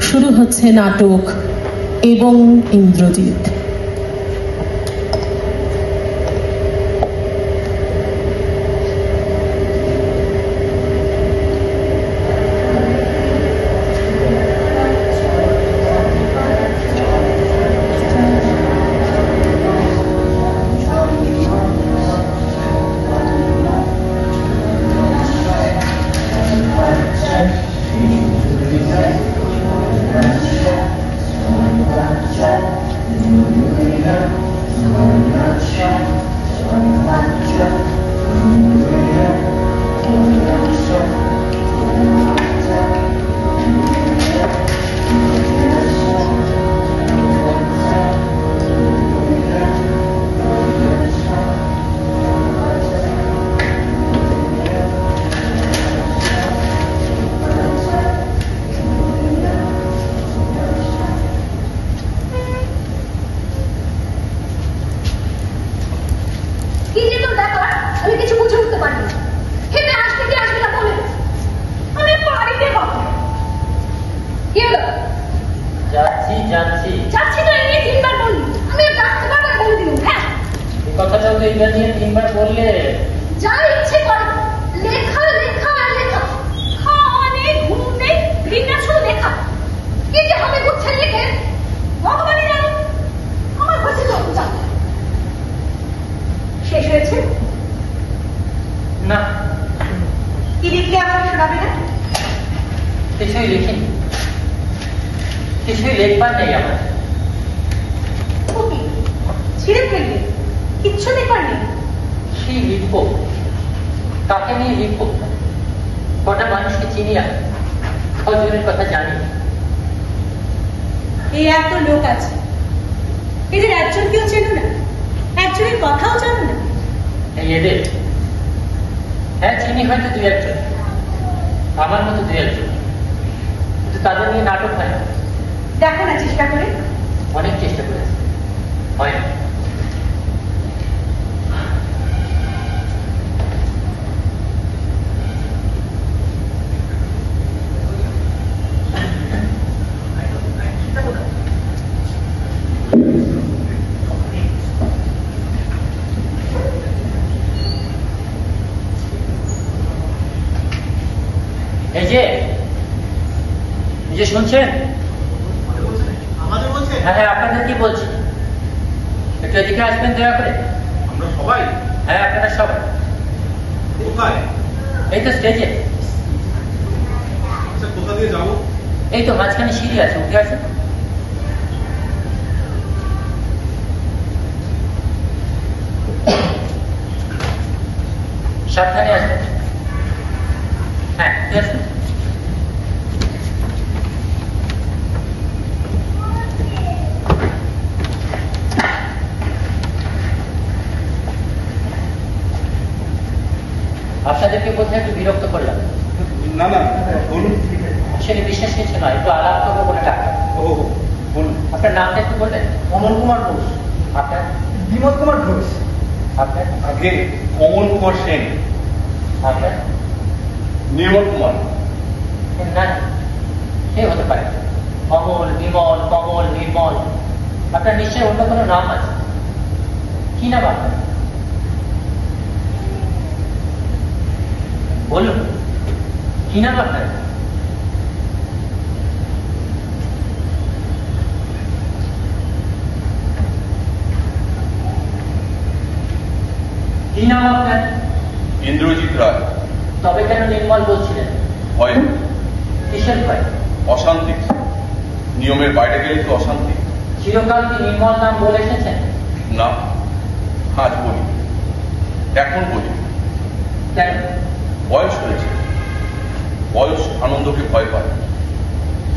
শুরু হচ্ছে নাটক এবং ইন্দ্রজিৎ। শুনছেন? হ্যাঁ, আপনাদের কি বলছি, একটু এদিকে আসবেন দয়া করে। আমরা সবাই? হ্যাঁ, আপনারা সবাই। কোথায়? এই তো স্টেজে। আচ্ছা, কোথা দিয়ে যাবো? এই তো মাঝখানে সিঁড়ি আছে, উঠে আসেন। সাবধানে আসবেন। হ্যাঁ, উঠে আসবেন। আপনাদেরকে বোধহয় একটু বিরক্ত করলাম। না না, বলুন। আসলে বিশেষ কিছু নয়, একটু আলাপ করবো বলে টাকা। ও বলুন। আপনার নামটা একটু বলবেন? অমল কুমার ঘোষ। আপনার? বিমল কুমার ঘোষ। আপনার? আগে কমল কুমার সেন। আপনার? নির্মল কুমার। না, সে হতে পারে। অমল, বিমল, কমল, নির্মল। আপনার নিশ্চয়ই অন্য কোনো নাম আছে। কি নাম আপনার? বলুন, কি নাম আপনার? কি নাম আপনার? ইন্দ্রজিৎ রায়। তবে কেন নির্মল বলছিলেন? ভয়। কিসের ভয়? অশান্তি। নিয়মের বাইরে গেলে তো অশান্তি। চিরকাল কি নির্মল নাম বলে এসেছেন? না, আজ বলি, এখন বলি। কেন? বয়স হয়েছে। বয়স আনন্দকে ভয় পায়,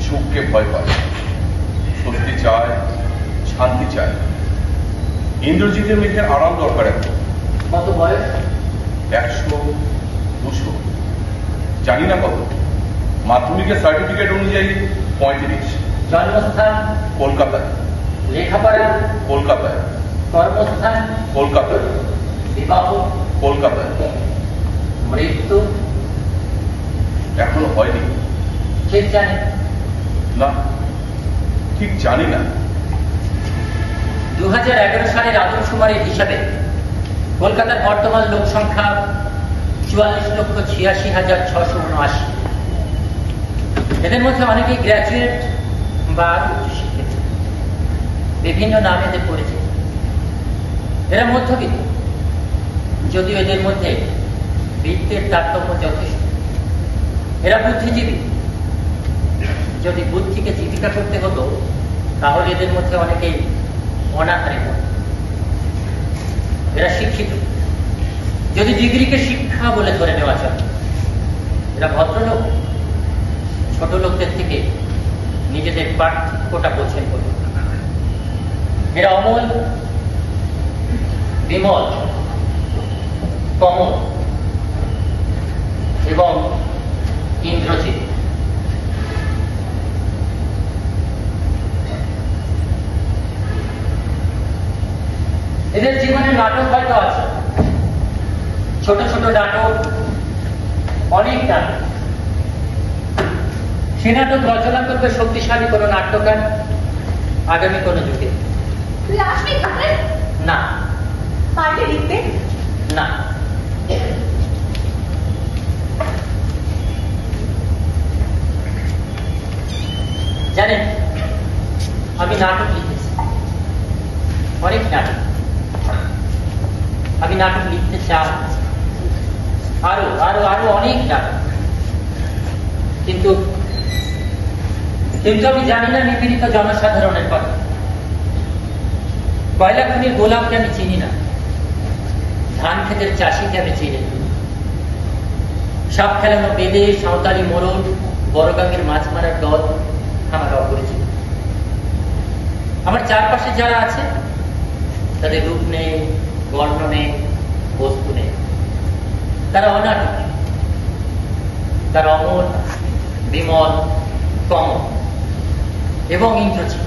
সুখকে ভয় পায়, স্বস্তি চায়, শান্তি চায়। ইন্দ্রজিতের মেঘের আরাম দরকার এখন। কত বয়স? 100, 200, জানি না কত। মাধ্যমিকের সার্টিফিকেট অনুযায়ী 35। জন্মস্থান? কলকাতায়। লেখাপড়া? কলকাতায়। কর্মস্থান? কলকাতায়। বিবাহ? কলকাতায়। মৃত্যু? এখনো হয়নি। ঠিক জানেন? না, ঠিক জানি না। 2011 সালের আদমশুমারির হিসাবে কলকাতার বর্তমান লোক সংখ্যা 44,86,679। এদের মধ্যে অনেকেই গ্র্যাজুয়েট বা উচ্চশিক্ষিত, বিভিন্ন নামে এদের পরিচিত। এরা মধ্যবিত্ত, যদিও এদের মধ্যে বৃত্তের তারতম্য যথেষ্ট। এরা বুদ্ধিজীবী, যদি বুদ্ধিকে জীবিকা করতে হতো তাহলে এদের মধ্যে অনেকেই অনাহারে হতো। এরা শিক্ষিত, যদি ডিগ্রিকে শিক্ষা বলে ধরে নেওয়া যায়। এরা ভদ্রলোক, ছোট লোকদের থেকে নিজেদের পার্থক্যটা বোঝেন বলে। এরা অমল, বিমল, কমল এবং ইন্দ্রজিৎ। এদের জীবনে নাটক হয়তো আছে, ছোট ছোট নাটক, অনেক নাটক। সে নাটক রচনা করবে শক্তিশালী কোনো নাট্যকার আগামী কোনো যুগে। তুই আসবি তাহলে? না। পারবি লিখতে? না। জানেন, আমি নাটক লিখেছি, অনেক নাটক। আমি নাটক লিখতে চাই, আরো আরো আরো অনেক নাটক। কিন্তু আমি জানি না নিপীড়িত জনসাধারণের কথা। কয়লা খনির গোলামকে আমি চিনি না, ধান ক্ষেতের চাষিকে আমি চিনি না, সাপ খেলানো বেদে সাঁওতালি মোড়ল, বড়গাঙ্গের মাছ মারার দল আমার অপরিচিত। আমার চারপাশে যারা আছে তাদের রূপ নেই, বর্ণ নেই, বস্তু নেই। তারা অনাটক, তারা অমল, বিমল, কমল এবং ইন্দ্রজিৎ।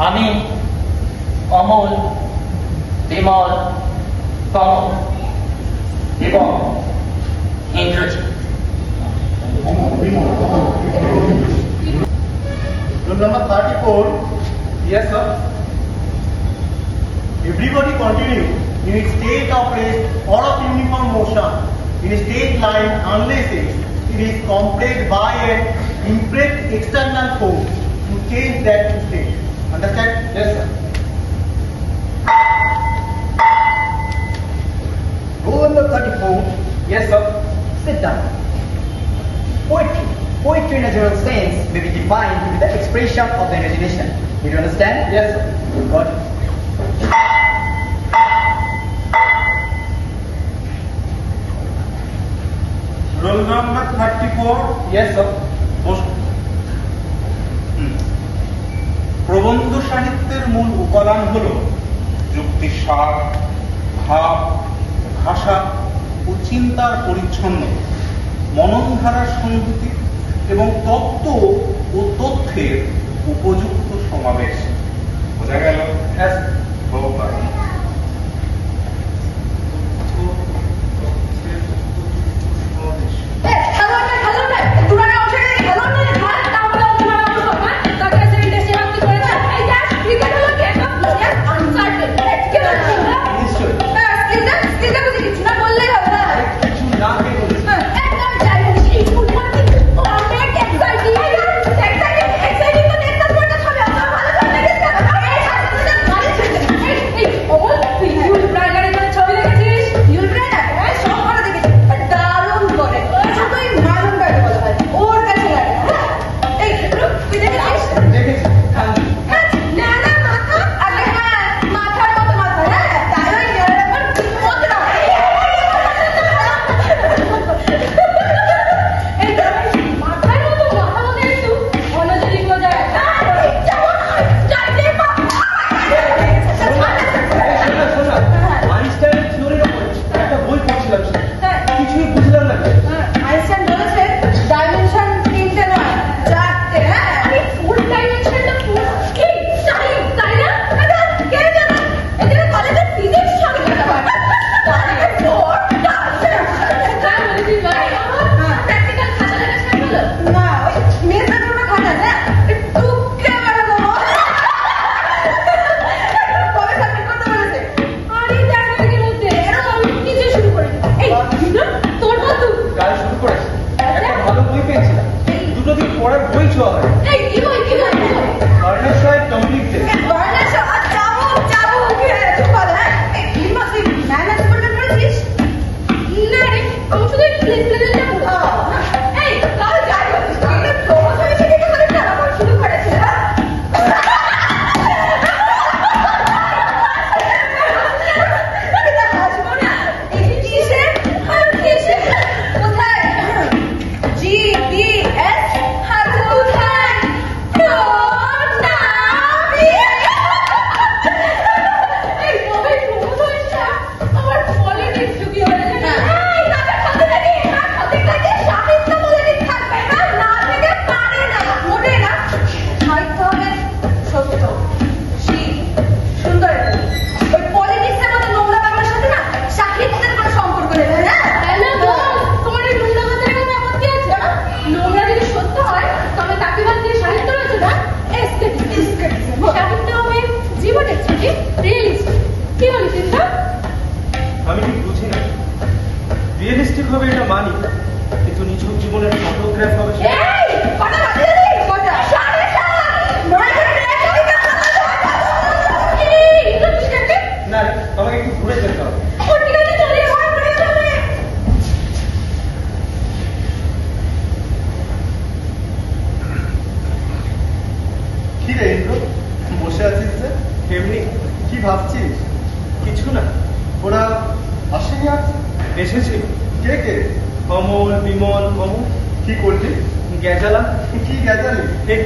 আমি অমল, বিমল, কমল এবং Indrajit. Roll number 34. Yes, sir. Everybody continue in a state of rest or of uniform motion in a straight line unless it is compelled by an impressed external force to change that state. Understand? Yes, sir. Roll number 34. Yes, sir. Sit down. Poetry in a general sense may be defined with the expression of the imagination. Did you understand? Yes, sir. Got it. Roll number 34. Yes, sir. প্রবন্ধ সাহিত্যের মূল উপাদান হল যুক্তিসার, ভাব, ভাষা ও চিন্তার পরিচ্ছন্ন, মননধারার সংহতি এবং তত্ত্ব ও তথ্যের উপযুক্ত সমাবেশ। বোঝা গেল? Yes. খুব ভালো। পড়ার বই চয় এই কি বই কি বই বার্নার সাহেব টমিকতে বার্নার সাহেব যাবো চুপ কর হ্যাঁ এই কি মাসে ম্যানেজ করতে পারছিস না রে আমি শুধু প্লেনটা পড়া এই কাল যাই বলছিস তুই প্রমোশন হয়েছে কি করে তারা শুরু করেছিস আমি কি বুঝি না রিয়েলিস্টিক হবে এটা মানি কিন্তু নিছক জীবনের ফটোগ্রাফ হবে না আমাকে একটু ঘুরে যেতে হবে কি রে ইন্দ্র বসে আছিস যে এমনি কি ভাবছিস? কিছু না ওরা আসেনি আজ? এসেছিল কে কে? অমল বিমল অমল কি করলি? গেজালা কি গেজালি? এই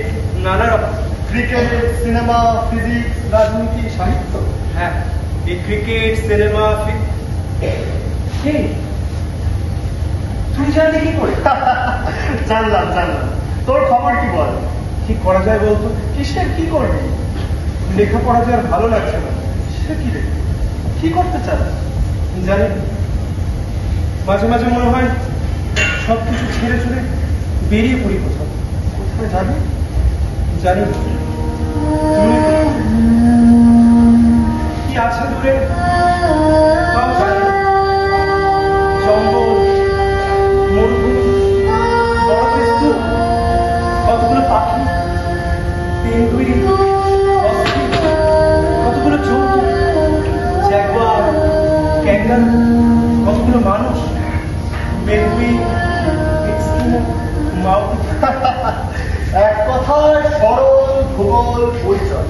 নানা রকম ক্রিকেট, সিনেমা, ফিজিক্স, রাজনীতি, সাহিত্য। হ্যাঁ এই ক্রিকেট সিনেমা তুই জানলি কি করে? জানলাম তোর খবর কি বল? কি করা যায় বলতো? কিসের কি করবি? লেখাপড়া যে আর ভালো লাগছে না। সে কি রে? কি করতে চাস? জানি মাঝে মাঝে মনে হয় সবকিছু ছেড়ে ছুড়ে বেরিয়ে পড়ি কোথাও। কোথায় যাবি? জানি কি আছে দূরে তাও জানি না। জঙ্গল, মরুভূমি, বরফ স্তূপ, কতগুলো পাখি, পেঙ্গুইন, অস্ট্রিচ, কতগুলো জন্তু, জ্যাগুয়ার, ক্যাঙ্গারু, কতগুলো মানুষ, পেঙ্গুইন, এক্সকিমো, মাউথ। এক কথায় সরল ভূগোল পরিচয়।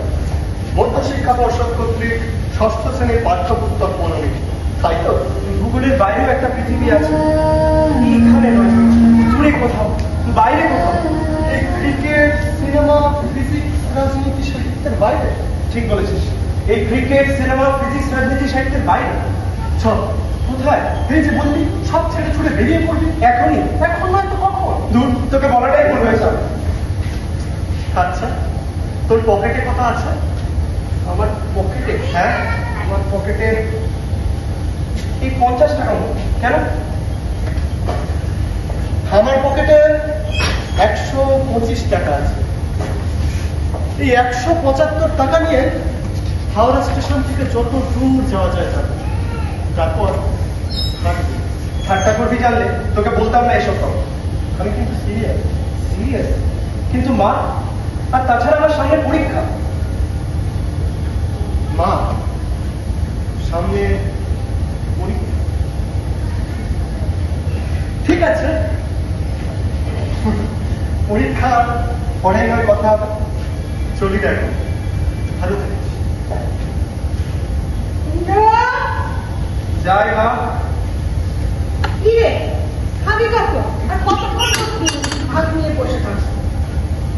মধ্যশিক্ষা পর্ষদ কর্তৃক ষষ্ঠ শ্রেণীর পাঠ্যপুস্তক প্রণীত, তাই তো? ভূগোলের বাইরেও একটা পৃথিবী আছে, এখানে নয়, দূরে কোথাও, বাইরে কোথাও। এই ক্রিকেট, সিনেমা, ফিজিক্স, রাজনীতি, সাহিত্যের বাইরে? ঠিক বলেছিস, এই ক্রিকেট সিনেমা ফিজিক্স রাজনীতি সাহিত্যের বাইরে। চল। কোথায়? এই যে বললি সব ছেড়ে ছুড়ে বেরিয়ে পড়বি। এখনই? এখন নয় তো কখন? দূর, তোকে বলাটাই ভুল হয়েছে। আচ্ছা, তোর পকেটে কথা আছে? আমার পকেটে? হ্যাঁ, আমার পকেটে এই 50 টাকা মতো। কেন? আমার পকেটে 125 টাকা আছে। এই 175 টাকা নিয়ে হাওড়া স্টেশন থেকে যত দূর যাওয়া যায় যাবে। তারপর ঠাট্টা করবি জানলে তোকে বলতাম না এসব কথা। আমি কিন্তু সিরিয়াস। সিরিয়াস? কিন্তু মা, আর তাছাড়া আমার সামনে পরীক্ষা। মা, সামনে পরীক্ষা? ঠিক আছে, পরীক্ষা পরে নয় কথা হবে। চলি দেখো, ভালো থাকিস। যাই মা। কি রে খাবি কত আর কতক্ষণ ভাত নিয়ে বসে থাকছ?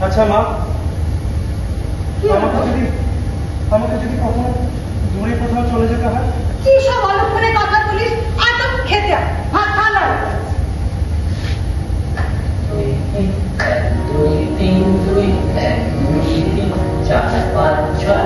আচ্ছা মা, আমাকে যদি কখনো দূরে কোথাও চলে যেতে হয়? কি সব অলক্ষণে কথা বলিস? আর তো খেতে আয়, ভাত ঠান্ডা হয়ে যাচ্ছে। 2 3 2 3 2 1 2 3 4 5 6